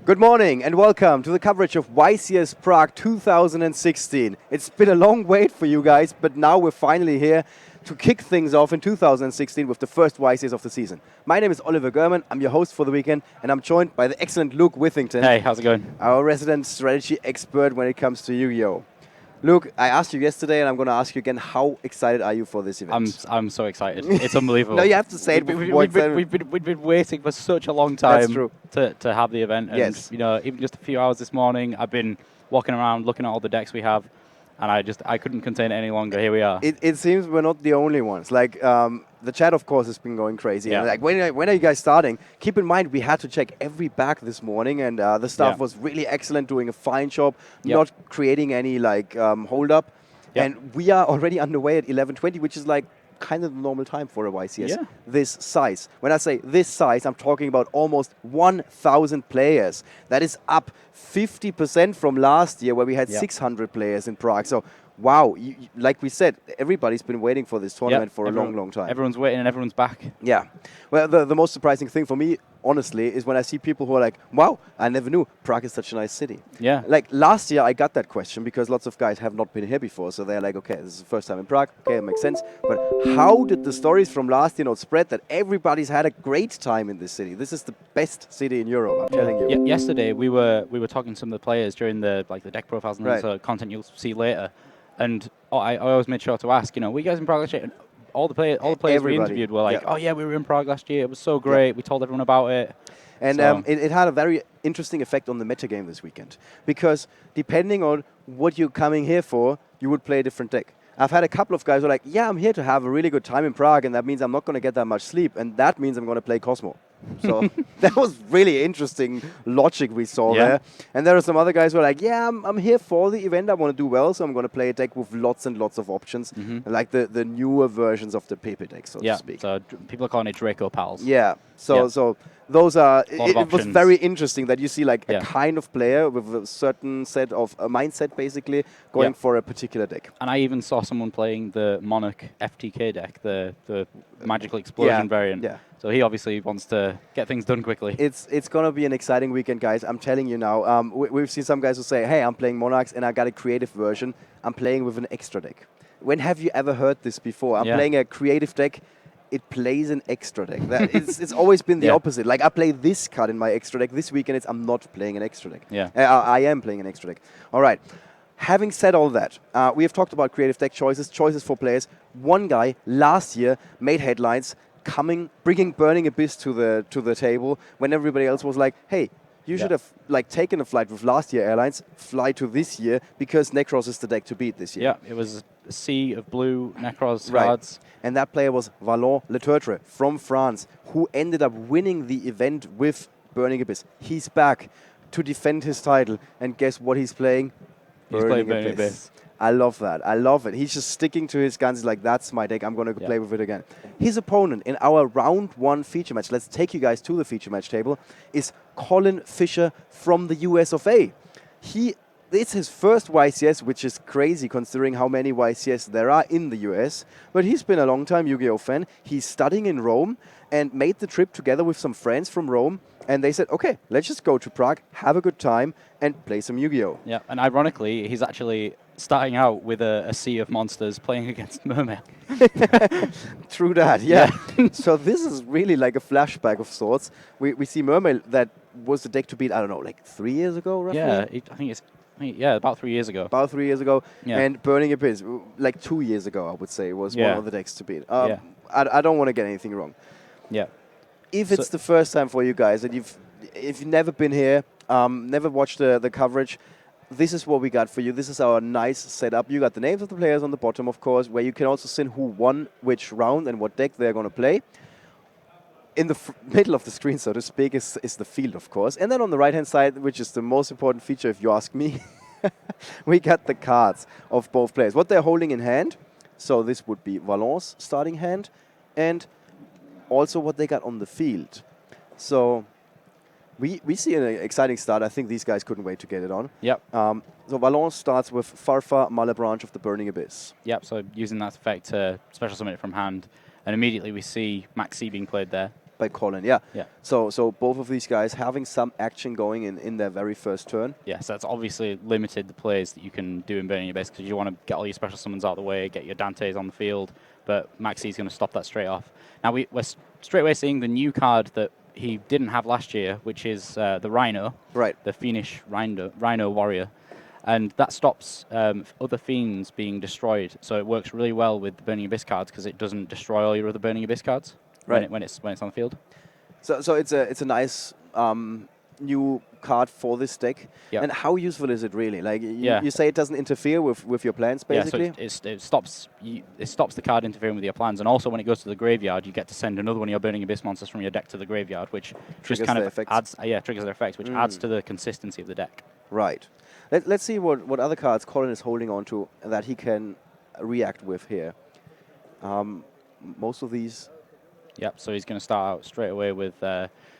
Good morning and welcome to the coverage of YCS Prague 2016. It's been a long wait for you guys, but now we're finally here to kick things off in 2016 with the first YCS of the season. My name is Oliver Gurman, I'm your host for the weekend, and I'm joined by the excellent Luke Withington. Hey, how's it going? Our resident strategy expert when it comes to Yu-Gi-Oh! Luke, I asked you yesterday, and I'm going to ask you again, how excited are you for this event? I'm so excited. It's unbelievable. No, you have to say it. We've been waiting for such a long time. That's true. To have the event. And, yes. you know, even just a few hours this morning, I've been walking around looking at all the decks we have, and I couldn't contain it any longer. Here we are. It seems we're not the only ones. Like, the chat, of course, has been going crazy. Yeah. And like, when are you guys starting? Keep in mind, we had to check every back this morning, and the staff was really excellent, doing a fine job, not creating any like hold up. And we are already underway at 11:20, which is like kind of the normal time for a YCS this size. When I say this size, I'm talking about almost 1,000 players. That is up 50% from last year, where we had 600 players in Prague. So, wow, like we said, everybody's been waiting for this tournament for a long time. Everyone's waiting and everyone's back. Yeah. Well, the most surprising thing for me, honestly, is when I see people who are like, wow, I never knew Prague is such a nice city. Yeah. Like last year, I got that question because lots of guys have not been here before. So they're like, okay, this is the first time in Prague. Okay, it makes sense. But how did the stories from last year not spread that everybody's had a great time in this city? This is the best city in Europe, I'm telling you. Yesterday, we were talking to some of the players during the deck profiles and the content you'll see later. And I always made sure to ask, you know, were you guys in Prague last year? And all the players we interviewed were like, oh yeah, we were in Prague last year. It was so great. We told everyone about it. And it had a very interesting effect on the metagame this weekend. Because depending on what you're coming here for, you would play a different deck. I've had a couple of guys who are like, yeah, I'm here to have a really good time in Prague, and that means I'm not going to get that much sleep, and that means I'm going to play Cosmo. So that was really interesting logic we saw there. And there are some other guys who are like, yeah, I'm here for the event. I want to do well, so I'm going to play a deck with lots and lots of options, like the newer versions of the Pepe deck, so to speak. So people are calling it Draco Pals. Yeah. So those are, it was very interesting that you see like a kind of player with a certain set of a mindset basically going for a particular deck. And I even saw someone playing the Monarch FTK deck, the Magical Explosion variant. Yeah. So he obviously wants to get things done quickly. It's going to be an exciting weekend, guys. I'm telling you now. We've seen some guys who say, hey, I'm playing Monarchs and I got a creative version. I'm playing with an extra deck. When have you ever heard this before? I'm playing a creative deck. It plays an extra deck. It's always been the opposite. Like, I play this card in my extra deck. This weekend, I'm not playing an extra deck. Yeah. I am playing an extra deck. All right. Having said all that, we have talked about creative deck choices for players. One guy last year made headlines, bringing Burning Abyss to the table when everybody else was like, hey, you should have like taken a flight with last year airlines, fly to this year, because Necros is the deck to beat this year. Yeah, it was a sea of blue Necros cards. And that player was Valon Letertre from France, who ended up winning the event with Burning Abyss. He's back to defend his title, and guess what he's playing? He's playing Burning Abyss. I love that. I love it. He's just sticking to his guns. He's like, that's my deck. I'm going to play with it again. His opponent in our round 1 feature match, let's take you guys to the feature match table, is Colin Fisher from the US of A. It's his first YCS, which is crazy considering how many YCS there are in the US. But he's been a long-time Yu-Gi-Oh fan. He's studying in Rome and made the trip together with some friends from Rome. And they said, okay, let's just go to Prague, have a good time, and play some Yu-Gi-Oh! Yeah, and ironically, he's actually starting out with a sea of monsters playing against Mermail. True that, yeah. So this is really like a flashback of sorts. We see Mermail, that was the deck to beat, I don't know, like 3 years ago, roughly? Yeah, I think it's about 3 years ago. About 3 years ago. Yeah. And Burning Abyss, like 2 years ago, I would say, was one of the decks to beat. I don't want to get anything wrong. Yeah. If it's the first time for you guys, and if you've never been here, never watched the coverage, this is what we got for you. This is our nice setup. You got the names of the players on the bottom, of course, where you can also see who won which round and what deck they're going to play. In the middle of the screen, so to speak, is the field, of course. And then on the right-hand side, which is the most important feature, if you ask me, we got the cards of both players. What they're holding in hand. So this would be Valon's starting hand. And also what they got on the field. So we see an exciting start. I think these guys couldn't wait to get it on. Yep. So Valon starts with Farfa, Malebranche of the Burning Abyss. Yep, so using that effect to special summon it from hand. And immediately we see Max C being played there. By Colin, yeah. Yeah. So both of these guys having some action going in their very first turn. Yeah, so that's obviously limited the plays that you can do in Burning Abyss because you want to get all your special summons out of the way, get your Dantes on the field, but Maxi's going to stop that straight off. Now we're straight away seeing the new card that he didn't have last year, which is the Rhino, right? The Fiendish Rhino Warrior, and that stops other Fiends being destroyed. So it works really well with the Burning Abyss cards because it doesn't destroy all your other Burning Abyss cards when it's on the field. So it's a nice new card for this deck. Yep. And how useful is it really? Like you say, it doesn't interfere with your plans, basically. Yeah, so it stops the card interfering with your plans, and also when it goes to the graveyard, you get to send another one of your Burning Abyss monsters from your deck to the graveyard, which triggers just kind of adds triggers their effects, which adds to the consistency of the deck. Right. Let's see what other cards Colin is holding on to that he can react with here. Most of these. Yep. So he's going to start out straight away with.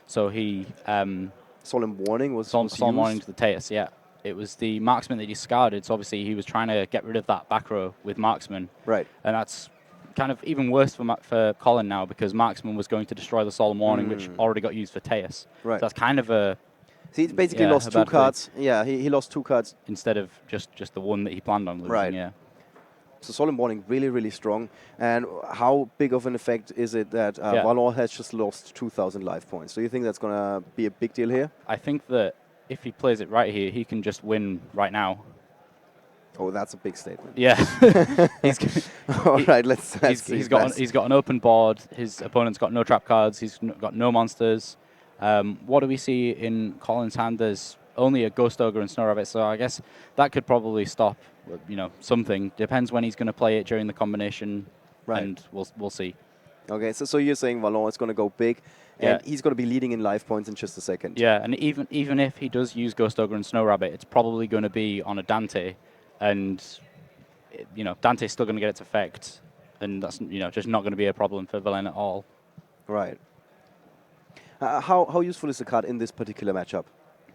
Solemn Warning was Solemn Warning to the Teus. Yeah. It was the Marksman that he discarded. So obviously he was trying to get rid of that back row with Marksman. Right. And that's kind of even worse for Colin now because Marksman was going to destroy the Solemn Warning, which already got used for Teus. Right. So that's kind of a. So he basically lost 2 cards. Yeah, he lost 2 cards. Instead of just the one that he planned on losing, right. Yeah. So Solemn Warning, really, really strong. And how big of an effect is it that Valor has just lost 2,000 life points? Do you think that's going to be a big deal here? I think that if he plays it right here, he can just win right now. Oh, that's a big statement. Yeah. All right, let's see. He's got an open board. His opponent's got no trap cards. He's got no monsters. What do we see in Colin's hand? There's only a Ghost Ogre and Snow Rabbit, so I guess that could probably stop, something. Depends when he's going to play it during the combination, and we'll see. Okay, so you're saying Valon is going to go big, and he's going to be leading in life points in just a second. Yeah, and even if he does use Ghost Ogre and Snow Rabbit, it's probably going to be on a Dante, and Dante's still going to get its effect, and that's just not going to be a problem for Valen at all. Right. How useful is the card in this particular matchup?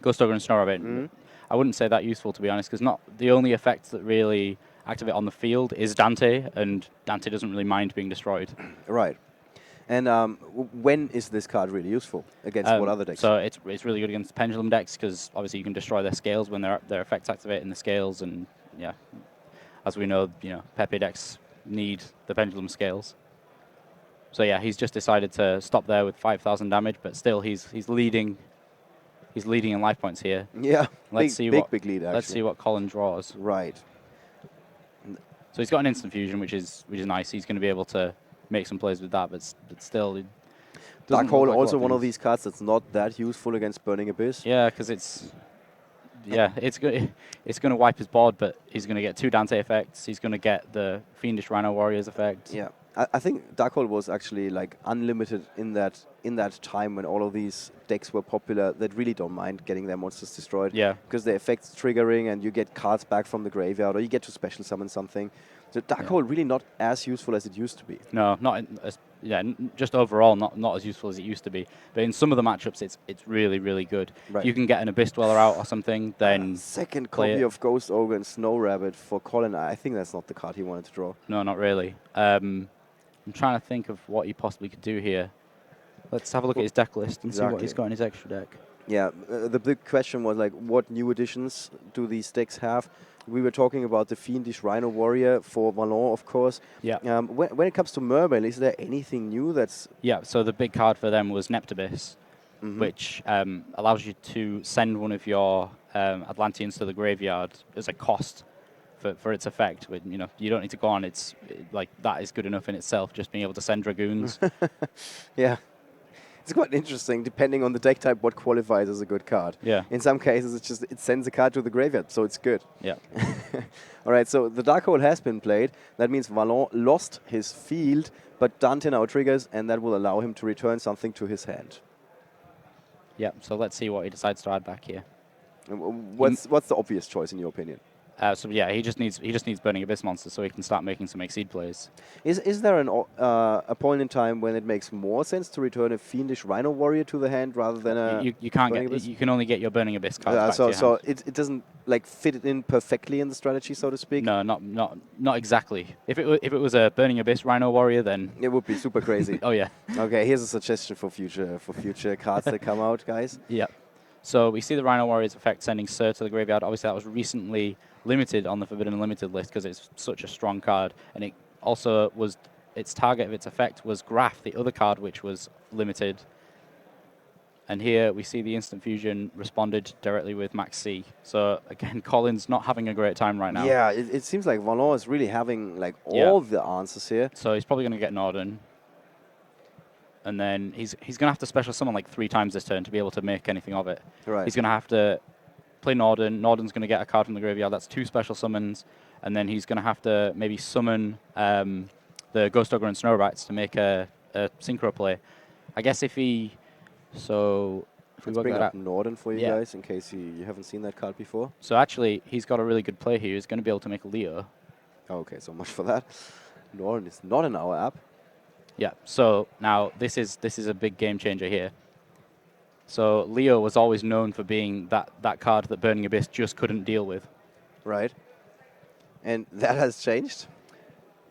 Ghost Ogre and Snow Rabbit. I wouldn't say that useful, to be honest, because not the only effect that really activate on the field is Dante, and Dante doesn't really mind being destroyed. Right. And when is this card really useful against what other decks? So it's really good against Pendulum decks because obviously you can destroy their scales when their effects activate in the scales, and as we know, Pepe decks need the Pendulum scales. So yeah, he's just decided to stop there with 5,000 damage, but still he's leading. He's leading in life points here. Yeah, big lead. Actually. Let's see what Colin draws. Right. So he's got an instant fusion, which is nice. He's going to be able to make some plays with that, but still. Dark Hole also one of these cards that's not that useful against Burning Abyss. Yeah, because it's going to wipe his board, but he's going to get 2 Dante effects. He's going to get the Fiendish Rhino Warriors effect. Yeah. I think Dark Hole was actually like unlimited in that time when all of these decks were popular that really don't mind getting their monsters destroyed. Yeah. Because the effect's triggering and you get cards back from the graveyard or you get to special summon something. So Dark Hole really not as useful as it used to be. No, just overall not as useful as it used to be. But in some of the matchups, it's really, really good. Right. If you can get an Abyss Dweller out or something, then second copy of Ghost Ogre and Snow Rabbit for Colin. I think that's not the card he wanted to draw. No, not really. I'm trying to think of what he possibly could do here. Let's have a look at his deck list and see what he's got in his extra deck. Yeah, the big question was like, what new additions do these decks have? We were talking about the Fiendish Rhino Warrior for Valon, of course. Yeah. When it comes to Mermail, is there anything new that's... Yeah, so the big card for them was Neptabyss, which allows you to send one of your Atlanteans to the graveyard as a cost for its effect. You don't need to go on. It's like that is good enough in itself, just being able to send Dragoons. Yeah. It's quite interesting, depending on the deck type, what qualifies as a good card. Yeah. In some cases, it sends a card to the graveyard, so it's good. Yeah. All right, so the Dark Hole has been played. That means Valon lost his field, but Dante now triggers, and that will allow him to return something to his hand. Yeah, so let's see what he decides to add back here. What's the obvious choice, in your opinion? So yeah, he just needs Burning Abyss monsters so he can start making some Exceed plays. Is there a point in time when it makes more sense to return a Fiendish Rhino Warrior to the hand rather than a you can't Burning get Abyss? you can only get your Burning Abyss cards back to your so hand. it doesn't like fit it in perfectly in the strategy, so to speak. No, not exactly. If it was a Burning Abyss Rhino Warrior, then it would be super crazy. Oh yeah. Okay, here's a suggestion for future cards that come out, guys. Yeah. So we see the Rhino Warrior's effect sending Sir to the graveyard. Obviously, that was recently limited on the Forbidden Unlimited list because it's such a strong card, and it also was its target of its effect was Graph, the other card which was limited. And here we see the Instant Fusion responded directly with Max C. So again, Colin's not having a great time right now. Yeah, it seems like Valon is really having like all the answers here. So he's probably going to get Norden. And then he's going to have to special summon like 3 times this turn to be able to make anything of it. Right. He's going to have to play Norden. Norden's going to get a card from the graveyard. That's 2 special summons. And then he's going to have to maybe summon the Ghost Ogre and Snowbites to make a synchro play. I guess if he... So... If Let's bring up Norden for you guys in case you haven't seen that card before. So actually, he's got a really good play here. He's going to be able to make Leo. Okay, so much for that. Norden is not in our app. Yeah, so now this is a big game changer here. So Leo was always known for being that card that Burning Abyss just couldn't deal with. Right. And that has changed?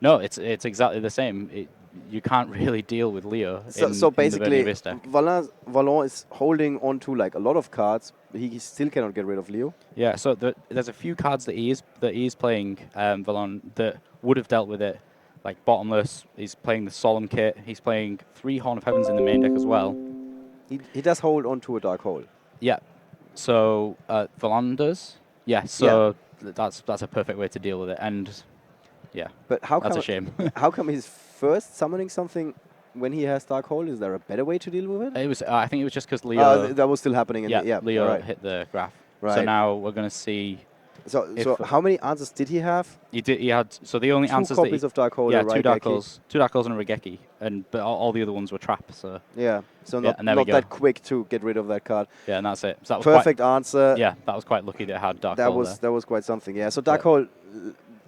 No, it's exactly the same. You can't really deal with Leo so basically, in the Burning Abyss deck. Valon is holding on to like a lot of cards. He still cannot get rid of Leo. Yeah, so there's a few cards that he is playing, Valon, that would have dealt with it. Like Bottomless, he's playing the Solemn Kit. He's playing 3 Horn of Heavens in the main deck as well. He does hold on to a Dark Hole. Yeah. So Valon does. Yeah. So that's a perfect way to deal with it. And yeah. But how come that's a shame. How come he's first summoning something when he has Dark Hole? Is there a better way to deal with it? It was. I think it was just because Leo. That was still happening. Leo hit the graph. Right. So now we're going to see. So how many answers did he have? He had. So the only 2 answers copies of Dark Hole. Yeah, 2 Dark Holes, 2 Dark Holes and a Regeki, but all the other ones were traps. So yeah, so not that quick to get rid of that card. Yeah, and that's it. So that was perfect answer. Yeah, that was quite lucky that it had Dark Hole. That was quite something. Yeah. So Dark Hole.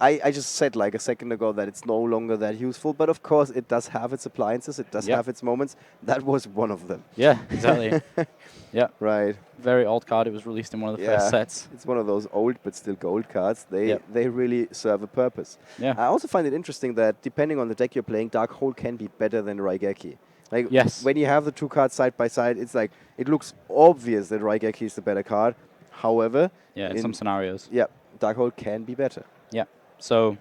I just said like a second ago that it's no longer that useful, but of course it does have its appliances, it does have its moments. That was one of them. Yeah, exactly. Yeah. Right. Very old card. It was released in one of the first sets. It's one of those old but still gold cards. They really serve a purpose. Yeah. I also find it interesting that depending on the deck you're playing, Dark Hole can be better than Raigeki. Like when you have the 2 cards side by side, it's like it looks obvious that Raigeki is the better card. However, in some scenarios, Dark Hole can be better. Yeah. So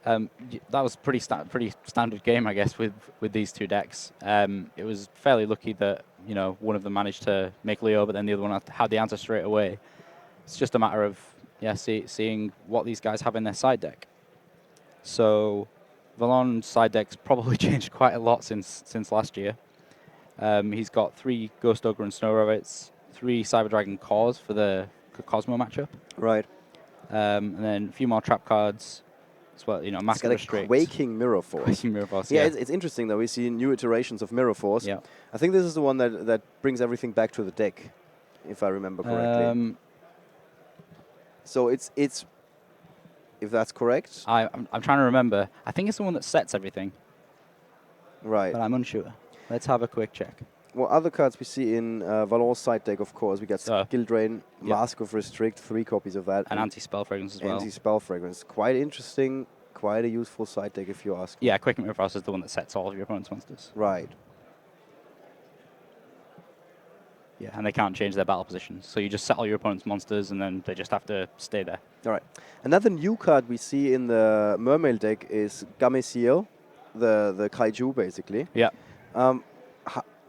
that was pretty standard game, I guess, with these 2 decks. It was fairly lucky that one of them managed to make Leo, but then the other one had the answer straight away. It's just a matter of seeing what these guys have in their side deck. So Valon's side deck's probably changed quite a lot since last year. He's got 3 Ghost Ogre and Snow Rabbits, 3 Cyber Dragon Cores for the Cosmo matchup. Right. And then a few more trap cards as well, Massive Restrict. Quaking Mirror Force. Quaking Mirror Force, yeah. It's interesting that we see new iterations of Mirror Force. Yeah. I think this is the one that brings everything back to the deck, if I remember correctly. So it's if that's correct. I'm trying to remember. I think it's the one that sets everything. Right. But I'm unsure. Let's have a quick check. Well, other cards we see in Valor's side deck, of course, we got Skill Drain, Mask of Restrict, 3 copies of that. And Anti-Spell Fragrance as well. Anti-Spell Fragrance. Quite interesting, quite a useful side deck if you ask me. Yeah, Quick Mirror Force is the one that sets all of your opponent's monsters. Right. Yeah, and they can't change their battle positions. So you just set all your opponent's monsters and then they just have to stay there. All right. Another new card we see in the Mermail deck is Gameciel, the Kaiju, basically. Yeah.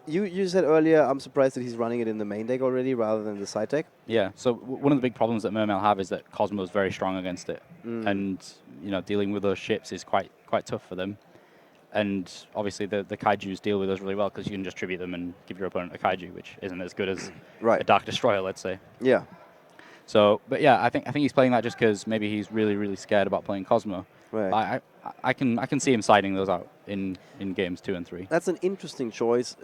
You said earlier, I'm surprised that he's running it in the main deck already rather than the side deck. Yeah, so one of the big problems that Mermail have is that Cosmo's very strong against it. And, dealing with those ships is quite tough for them. And obviously the Kaijus deal with those really well because you can just tribute them and give your opponent a Kaiju, which isn't as good as a Dark Destroyer, let's say. Yeah. So, but yeah, I think he's playing that just because maybe he's really, really scared about playing Cosmo. Right. I can see him sliding those out in games 2 and 3. That's an interesting choice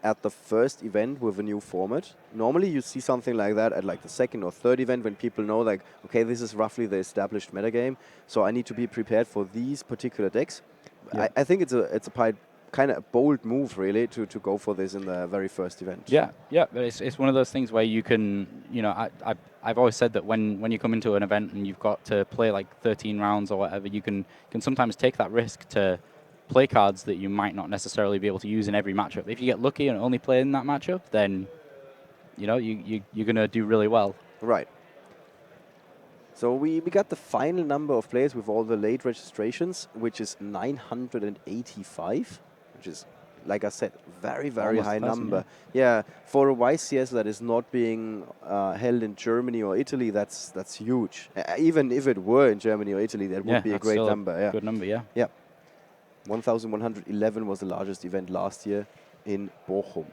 at the first event with a new format. Normally you see something like that at like the second or third event when people know like, okay, this is roughly the established metagame, so I need to be prepared for these particular decks. Yeah. I think it's a kind of a bold move really to go for this in the very first event. Yeah, but it's one of those things where you can, I've always said that when you come into an event and you've got to play like 13 rounds or whatever, you can sometimes take that risk to play cards that you might not necessarily be able to use in every matchup. If you get lucky and only play in that matchup, then you're going to do really well. Right. So we got the final number of players with all the late registrations, which is 985, which is, like I said, very high number. Yeah, for a YCS that is not being held in Germany or Italy, that's huge. Even if it were in Germany or Italy, that would be a great number. Yeah, good number. Yeah. Yeah, 1,111 was the largest event last year in Bochum.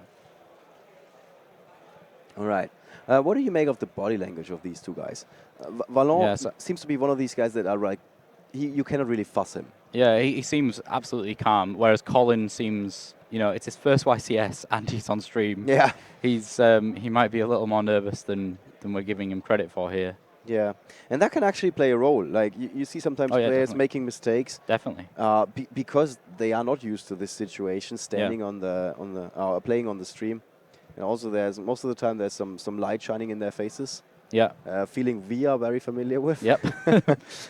All right. What do you make of the body language of these two guys? Valon seems to be one of these guys that are like, you cannot really fuss him. Yeah, he seems absolutely calm, whereas Colin seems, it's his first YCS and he's on stream. Yeah. He might be a little more nervous than we're giving him credit for here. Yeah, and that can actually play a role. Like you see sometimes players making mistakes. Definitely. Because they are not used to this situation, standing on the playing on the stream. And also, most of the time there's some light shining in their faces. Yeah. Feeling we are very familiar with. Yep.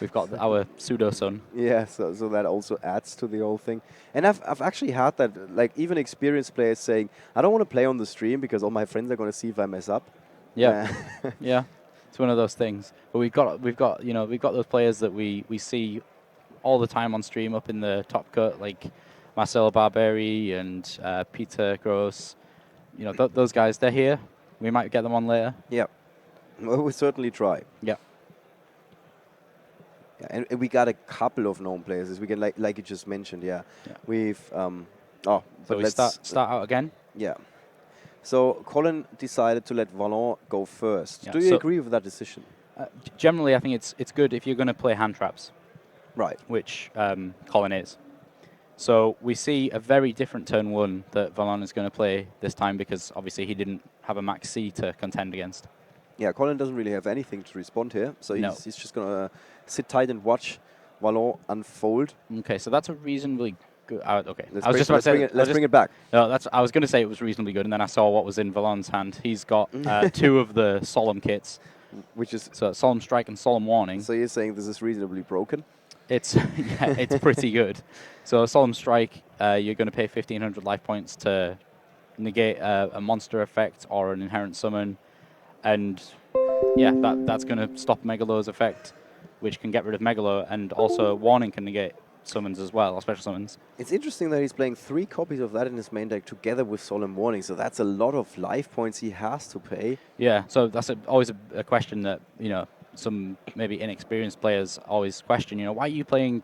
We've got our pseudo sun. Yeah, so that also adds to the whole thing. And I've actually had that, like even experienced players saying, I don't want to play on the stream because all my friends are going to see if I mess up. Yeah. Yeah. It's one of those things. But we've got those players that we see all the time on stream up in the top cut, like Marcelo Barberi and Peter Gross. Those guys, they're here. We might get them on later. Yeah. Well, we'll certainly try. Yeah. Yeah, and we got a couple of known players. We can, like you just mentioned, yeah. We've so we start out again. Yeah. So Colin decided to let Valon go first. Yeah. Do you agree with that decision? Generally, I think it's good if you're going to play hand traps. Right. Which Colin is. So we see a very different turn 1 that Valon is going to play this time because obviously he didn't have a max C to contend against. Yeah, Colin doesn't really have anything to respond here, so he's just going to sit tight and watch Valon unfold. Okay, so that's a reasonably good... okay, let's bring it back. No, I was going to say it was reasonably good, and then I saw what was in Valon's hand. He's got 2 of the Solemn kits, which is Solemn Strike and Solemn Warning. So you're saying this is reasonably broken? It's it's pretty good. So Solemn Strike, you're going to pay 1,500 life points to negate a monster effect or an inherent summon, and yeah, that's going to stop Megalo's effect, which can get rid of Megalo, and also Warning can negate summons as well, or special summons. It's interesting that he's playing 3 copies of that in his main deck together with Solemn Warning, so that's a lot of life points he has to pay. Yeah, so that's always a question that some maybe inexperienced players always question. Why are you playing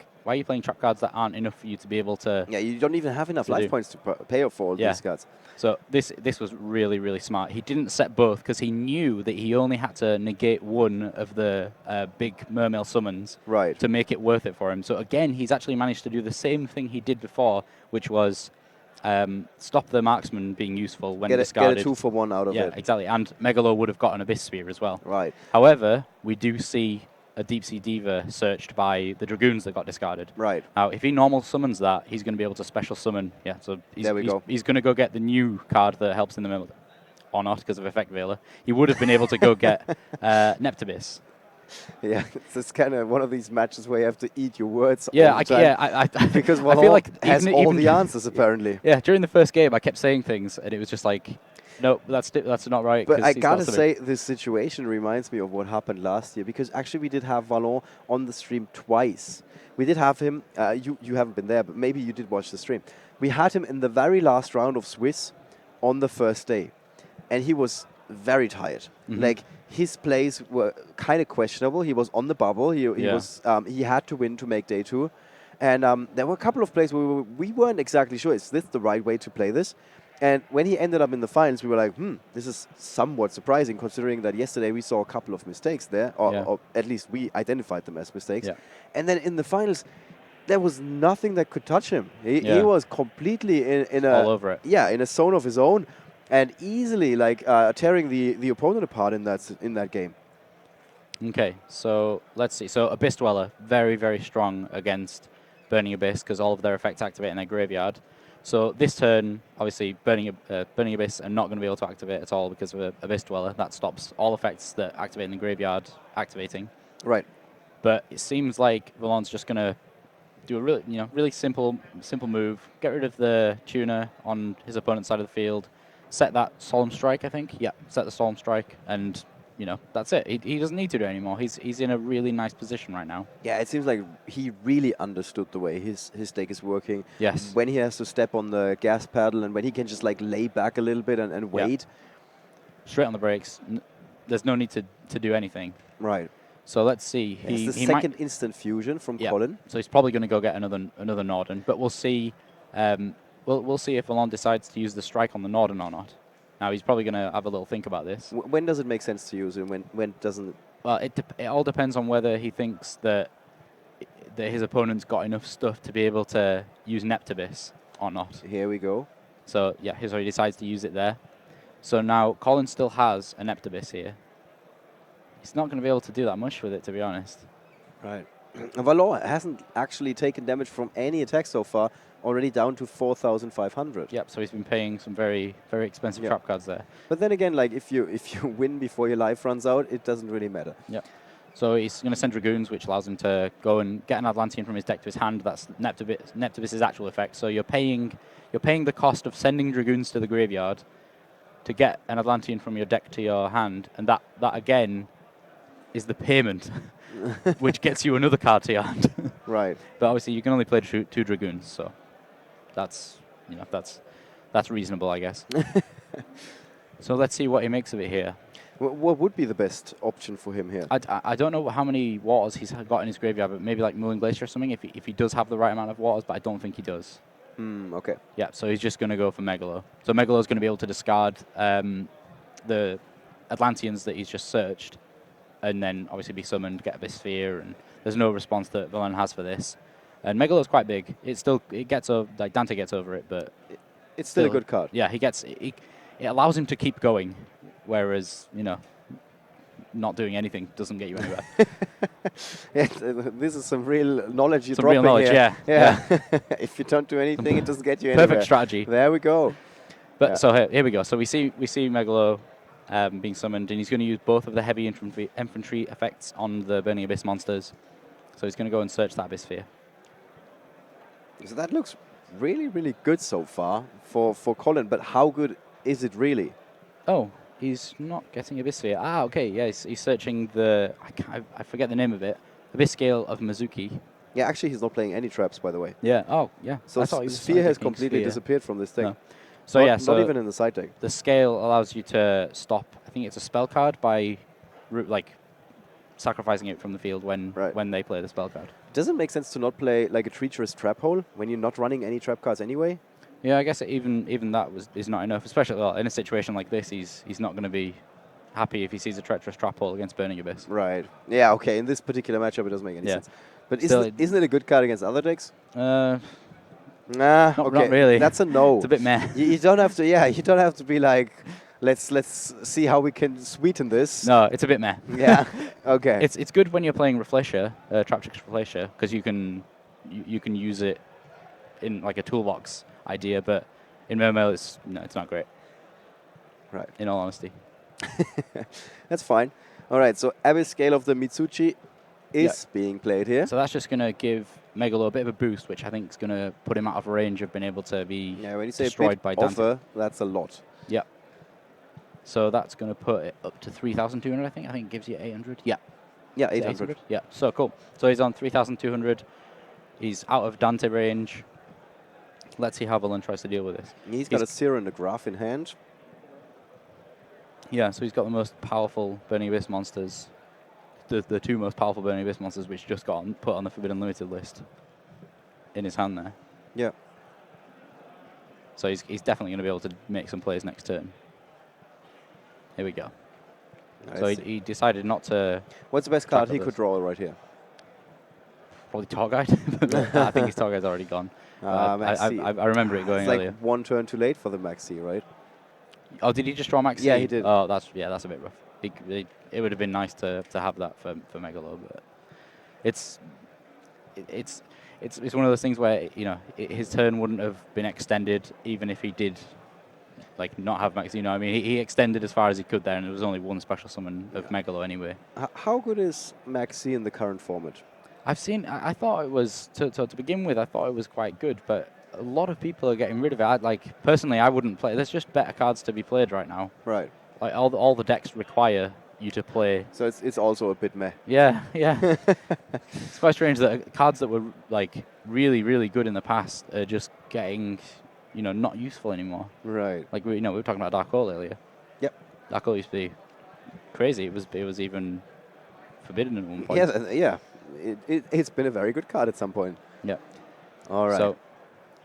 trap cards that aren't enough for you to be able to? Yeah, you don't even have enough life points to pay for all these cards. So this was really, really smart. He didn't set both because he knew that he only had to negate 1 of the big Mermail summons to make it worth it for him. So again, he's actually managed to do the same thing he did before, which was stop the marksman being useful when discarded. Get a 2-for-1 out of it. Yeah, exactly. And Megalo would have got an Abyss Sphere as well. Right. However, we do see a Deep Sea Diva searched by the Dragoons that got discarded. Right. Now, if he normal summons that, he's going to be able to special summon. Yeah, so he's going to go get the new card that helps in the middle. Or not, because of Effect Veiler. He would have been able to go get Neptibus. Yeah, it's kind of one of these matches where you have to eat your words. Yeah, all the time. Because Valon I feel like has all the answers apparently. Yeah, during the first game, I kept saying things, and it was just like, no, that's not right. But I gotta say, this situation reminds me of what happened last year, because actually we did have Valon on the stream twice. We did have him. You haven't been there, but maybe you did watch the stream. We had him in the very last round of Swiss on the first day, and he was very tired. Like, his plays were kind of questionable. He was on the bubble. He had to win to make day 2. And there were a couple of plays where we weren't exactly sure, is this the right way to play this? And when he ended up in the finals, we were like, this is somewhat surprising, considering that yesterday we saw a couple of mistakes there, or at least we identified them as mistakes. Yeah. And then in the finals, there was nothing that could touch him. He was completely in a all over it. Yeah, in a zone of his own, and easily like tearing the opponent apart in that game. Okay, so let's see. So Abyss Dweller, very, very strong against Burning Abyss because all of their effects activate in their graveyard. So this turn, obviously, Burning Abyss are not going to be able to activate at all because of Abyss Dweller. That stops all effects that activate in the graveyard activating. Right. But it seems like Valon's just going to do a really simple move. Get rid of the tuner on his opponent's side of the field. Set that Solemn Strike, I think. Yeah, set the Solemn Strike, and that's it. He doesn't need to do it anymore. He's in a really nice position right now. Yeah, it seems like he really understood the way his deck is working. Yes. When he has to step on the gas pedal and when he can just like lay back a little bit and wait. Straight on the brakes. There's no need to do anything. Right. So let's see. It's the second instant fusion from Colin. So he's probably going to go get another Norden, but we'll see. We'll see if Valon decides to use the strike on the Norden or not. Now he's probably going to have a little think about this. When does it make sense to use it? When doesn't it? Well, it all depends on whether he thinks that his opponent's got enough stuff to be able to use Neptibus or not. Here we go. So yeah, so he decides to use it there. So now Colin still has a Neptibus here. He's not going to be able to do that much with it, to be honest. Right. Valor hasn't actually taken damage from any attack so far, already down to 4,500. Yep, so he's been paying some very, very expensive trap cards there. But then again, like if you win before your life runs out, it doesn't really matter. Yep. So he's going to send Dragoons, which allows him to go and get an Atlantean from his deck to his hand. That's Neptibus' actual effect. So you're paying the cost of sending Dragoons to the graveyard to get an Atlantean from your deck to your hand, and that again is the payment, which gets you another card to your hand. Right. But obviously you can only play two Dragoons, so that's reasonable, I guess. So let's see what he makes of it here. What would be the best option for him here? I don't know how many waters he's got in his graveyard, but maybe like Mooling Glacier or something, if he does have the right amount of waters, but I don't think he does. Okay. Yeah, so he's just going to go for Megalo. So Megalo's going to be able to discard the Atlanteans that he's just searched, and then obviously be summoned, get a Sphere, and there's no response that Valon has for this. And Megalo's quite big. It gets over, like Dante gets over it, but it's still a good card. Yeah, it allows him to keep going, whereas not doing anything doesn't get you anywhere. This is some real knowledge you're dropping real knowledge, here. Yeah. If you don't do anything, it doesn't get you anywhere. Perfect strategy. There we go. But so here we go. So we see Megalo being summoned, and he's going to use both of the heavy infantry effects on the Burning Abyss monsters. So he's going to go and search that Abyss Sphere. So that looks really, really good so far for Colin, but how good is it really? Oh, he's not getting Abyss Sphere. Ah, okay, yeah, he's searching the, I forget the name of it, Abyss Scale of Mizuki. Yeah, actually he's not playing any traps, by the way. Yeah, oh, yeah. So Sphere has completely disappeared from this thing. No. So not even in the side deck. The scale allows you to stop, I think it's a spell card by sacrificing it from the field when they play the spell card. Does it make sense to not play like a treacherous trap hole when you're not running any trap cards anyway? Yeah, I guess even that is not enough, especially in a situation like this. He's not going to be happy if he sees a treacherous trap hole against Burning Abyss. Right. Yeah, okay, in this particular matchup it doesn't make any sense. But isn't it a good card against other decks? Nah, okay. Not really. That's a no. It's a bit meh. You don't have to. Yeah, you don't have to be like, let's see how we can sweeten this. No, it's a bit meh. Yeah. Okay. It's good when you're playing Reflacia, Traptrix Reflacia, because you can use it in like a toolbox idea. But in Mermail, it's not great. Right. In all honesty. That's fine. All right. So Abyss Scale of the Mitsuchi is being played here. So that's just going to give Megalo a bit of a boost, which I think is going to put him out of range of being able to be when you say destroyed by Dante. Offer, that's a lot. Yep. So that's going to put it up to 3,200, I think. I think it gives you 800. Yeah. Yeah, 800. Yeah, so cool. So he's on 3,200. He's out of Dante range. Let's see how Valon tries to deal with this. He's got a Zero and a Graph in hand. Yeah, so he's got the most powerful Burning Abyss monsters. The two most powerful Burning Abyss monsters, which just got put on the Forbidden Limited list in his hand there. Yeah. So he's definitely going to be able to make some plays next turn. Here we go. So he decided not to... What's the best card he could draw right here? Probably Tour Guide. I think his Tour Guide's already gone. I remember it going earlier. It's like one turn too late for the Maxi, right? Oh, did he just draw Maxi? Yeah, he did. Oh, that's a bit rough. It would have been nice to have that for Megalo, but it's one of those things where, you know, his turn wouldn't have been extended even if he did like not have Maxi. You know, I mean, he extended as far as he could there, and there was only one special summon of Megalo anyway. How good is Maxi in the current format? I've seen. I thought it was to begin with. I thought it was quite good, but a lot of people are getting rid of it. Personally, I wouldn't play. There's just better cards to be played right now. Right. Like all the decks require you to play. So it's also a bit meh. Yeah. It's quite strange that cards that were like really, really good in the past are just getting, you know, not useful anymore. Right. Like we were talking about Dark Hole earlier. Yep. Dark Hole used to be crazy. It was even forbidden at one point. Yeah. It's been a very good card at some point. Yeah. All right.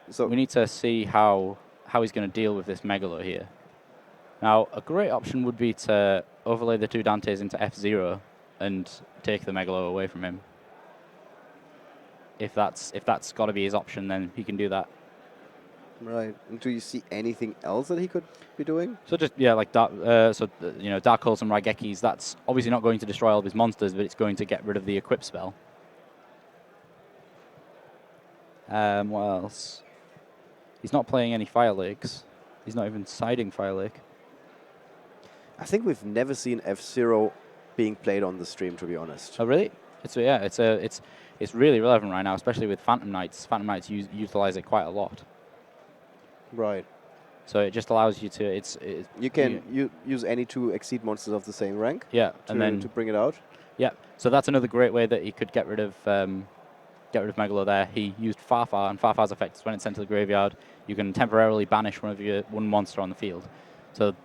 So we need to see how he's going to deal with this Megalo here. Now, a great option would be to overlay the two Dantes into F0 and take the Megalo away from him. If that's got to be his option, then he can do that. Right. And do you see anything else that he could be doing? So just like Dark Holes and Raigekis. That's obviously not going to destroy all of his monsters, but it's going to get rid of the equip spell. What else? He's not playing any Fire Lakes. He's not even siding Fire Lake. I think we've never seen F0 being played on the stream, to be honest. Oh, really? It's really relevant right now, especially with Phantom Knights. Phantom Knights utilize it quite a lot. Right. So it just allows you to. You can use any two Exceed monsters of the same rank. Yeah, to bring it out. Yeah. So that's another great way that he could get rid of Megalo there. He used Farfar, and Farfar's effect is when it's sent to the graveyard, you can temporarily banish one monster on the field. So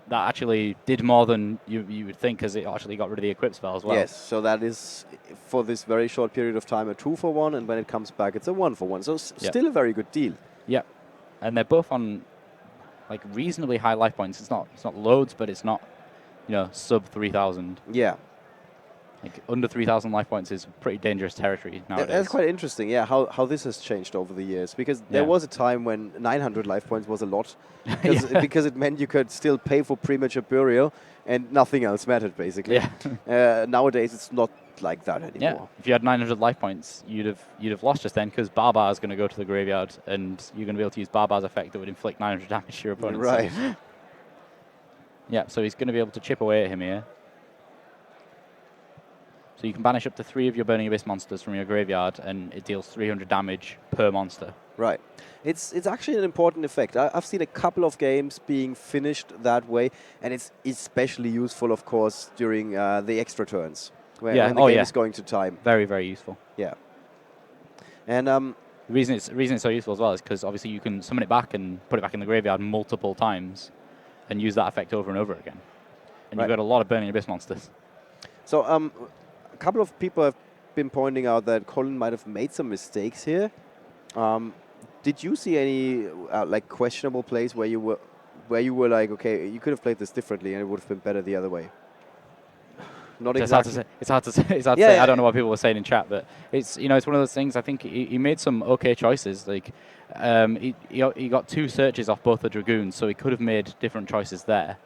that actually did more than you would think, because it actually got rid of the equip spell as well. Yes, so that is, for this very short period of time, a 2-for-1, and when it comes back, it's a 1-for-1. So still a very good deal. Yeah, and they're both on like reasonably high life points. It's not loads, but it's not, you know, sub 3,000. Yeah. Like under 3,000 life points is pretty dangerous territory nowadays. That's quite interesting, yeah, how this has changed over the years. Because there was a time when 900 life points was a lot. Because it meant you could still pay for premature burial and nothing else mattered, basically. Yeah. Nowadays, it's not like that anymore. Yeah. If you had 900 life points, you'd have lost just then, because Barbar is going to go to the graveyard, and you're going to be able to use Barbar's effect that would inflict 900 damage to your opponent. Right. So yeah, so he's going to be able to chip away at him here. So you can banish up to 3 of your Burning Abyss monsters from your graveyard, and it deals 300 damage per monster. Right. It's actually an important effect. I've seen a couple of games being finished that way, and it's especially useful, of course, during the extra turns, when the game is going to time. Very, very useful. Yeah. And the reason it's so useful as well is because obviously you can summon it back and put it back in the graveyard multiple times and use that effect over and over again. And you've got a lot of Burning Abyss monsters. So a couple of people have been pointing out that Colin might have made some mistakes here. Did you see any like questionable plays where you were like, okay, you could have played this differently and it would have been better the other way? Not exactly. It's hard to say. I don't know what people were saying in chat, but it's one of those things. I think he made some okay choices. Like he got 2 searches off both the Dragoons, so he could have made different choices there.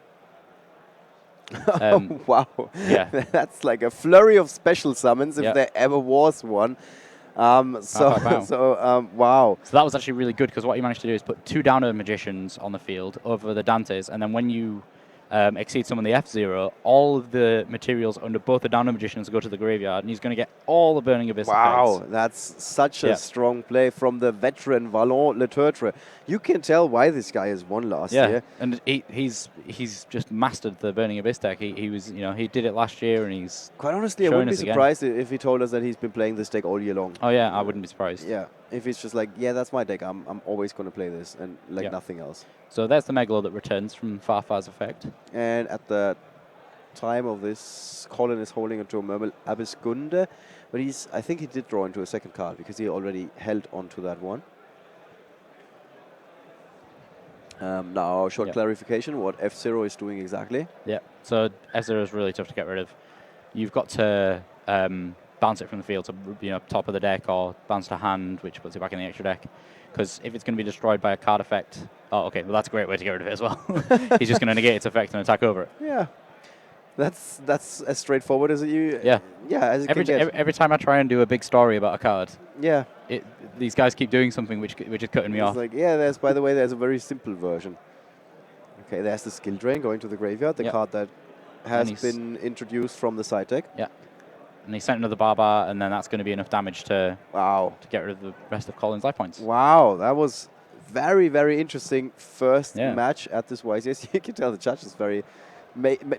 Wow. Yeah. That's like a flurry of special summons, if there ever was one. Wow. So that was actually really good, because what you managed to do is put 2 Downer Magicians on the field over the Dantes, and then when you exceed summon the F0, all of the materials under both the Downer Magicians go to the graveyard, and he's going to get all the Burning Abyss effects. That's such a strong play from the veteran Valon Letertre. You can tell why this guy has won last year. And he's just mastered the Burning Abyss deck. He was, he did it last year, and he's quite honestly, I wouldn't be surprised if he told us that he's been playing this deck all year long. Oh yeah, I wouldn't be surprised. Yeah, if it's just like, yeah, that's my deck. I'm always going to play this, and like nothing else. So there's the Megalo that returns from Farfar's effect. And at the time of this, Colin is holding onto a Murmel Abyssgunde, but I think he did draw into a second card, because he already held onto that one. Now, short clarification, what F-Zero is doing exactly. Yeah, so F-Zero is really tough to get rid of. You've got to bounce it from the field to top of the deck, or bounce to hand, which puts it back in the extra deck. Because if it's going to be destroyed by a card effect, okay, well that's a great way to get rid of it as well. He's just going to negate its effect and attack over it. Yeah, that's as straightforward as you. Yeah, as it can get. Every time I try and do a big story about a card, yeah, these guys keep doing something which is cutting me off. Like by the way, there's a very simple version. Okay, there's the skill drain going to the graveyard, the card that has been introduced from the side deck. Yeah. And he sent another Barbar, and then that's going to be enough damage to get rid of the rest of Colin's life points. Wow, that was very, very interesting first match at this YCS. You can tell the judge is very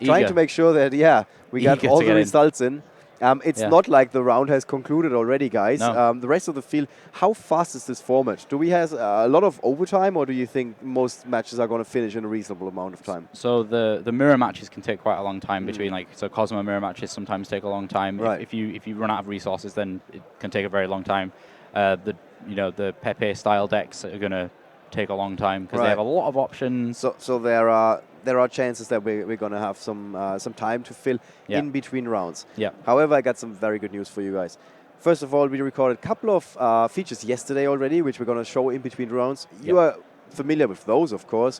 trying to make sure that, we got all the results in. It's not like the round has concluded already, guys. No. The rest of the field, how fast is this format? Do we have a lot of overtime, or do you think most matches are going to finish in a reasonable amount of time? So the mirror matches can take quite a long time between, so Cosmo mirror matches sometimes take a long time. Right. If you run out of resources, then it can take a very long time. The Pepe style decks are going to take a long time because they have a lot of options. So there are chances that we're going to have some time to fill in between rounds. Yeah. However, I got some very good news for you guys. First of all, we recorded a couple of features yesterday already, which we're going to show in between rounds. You are familiar with those, of course.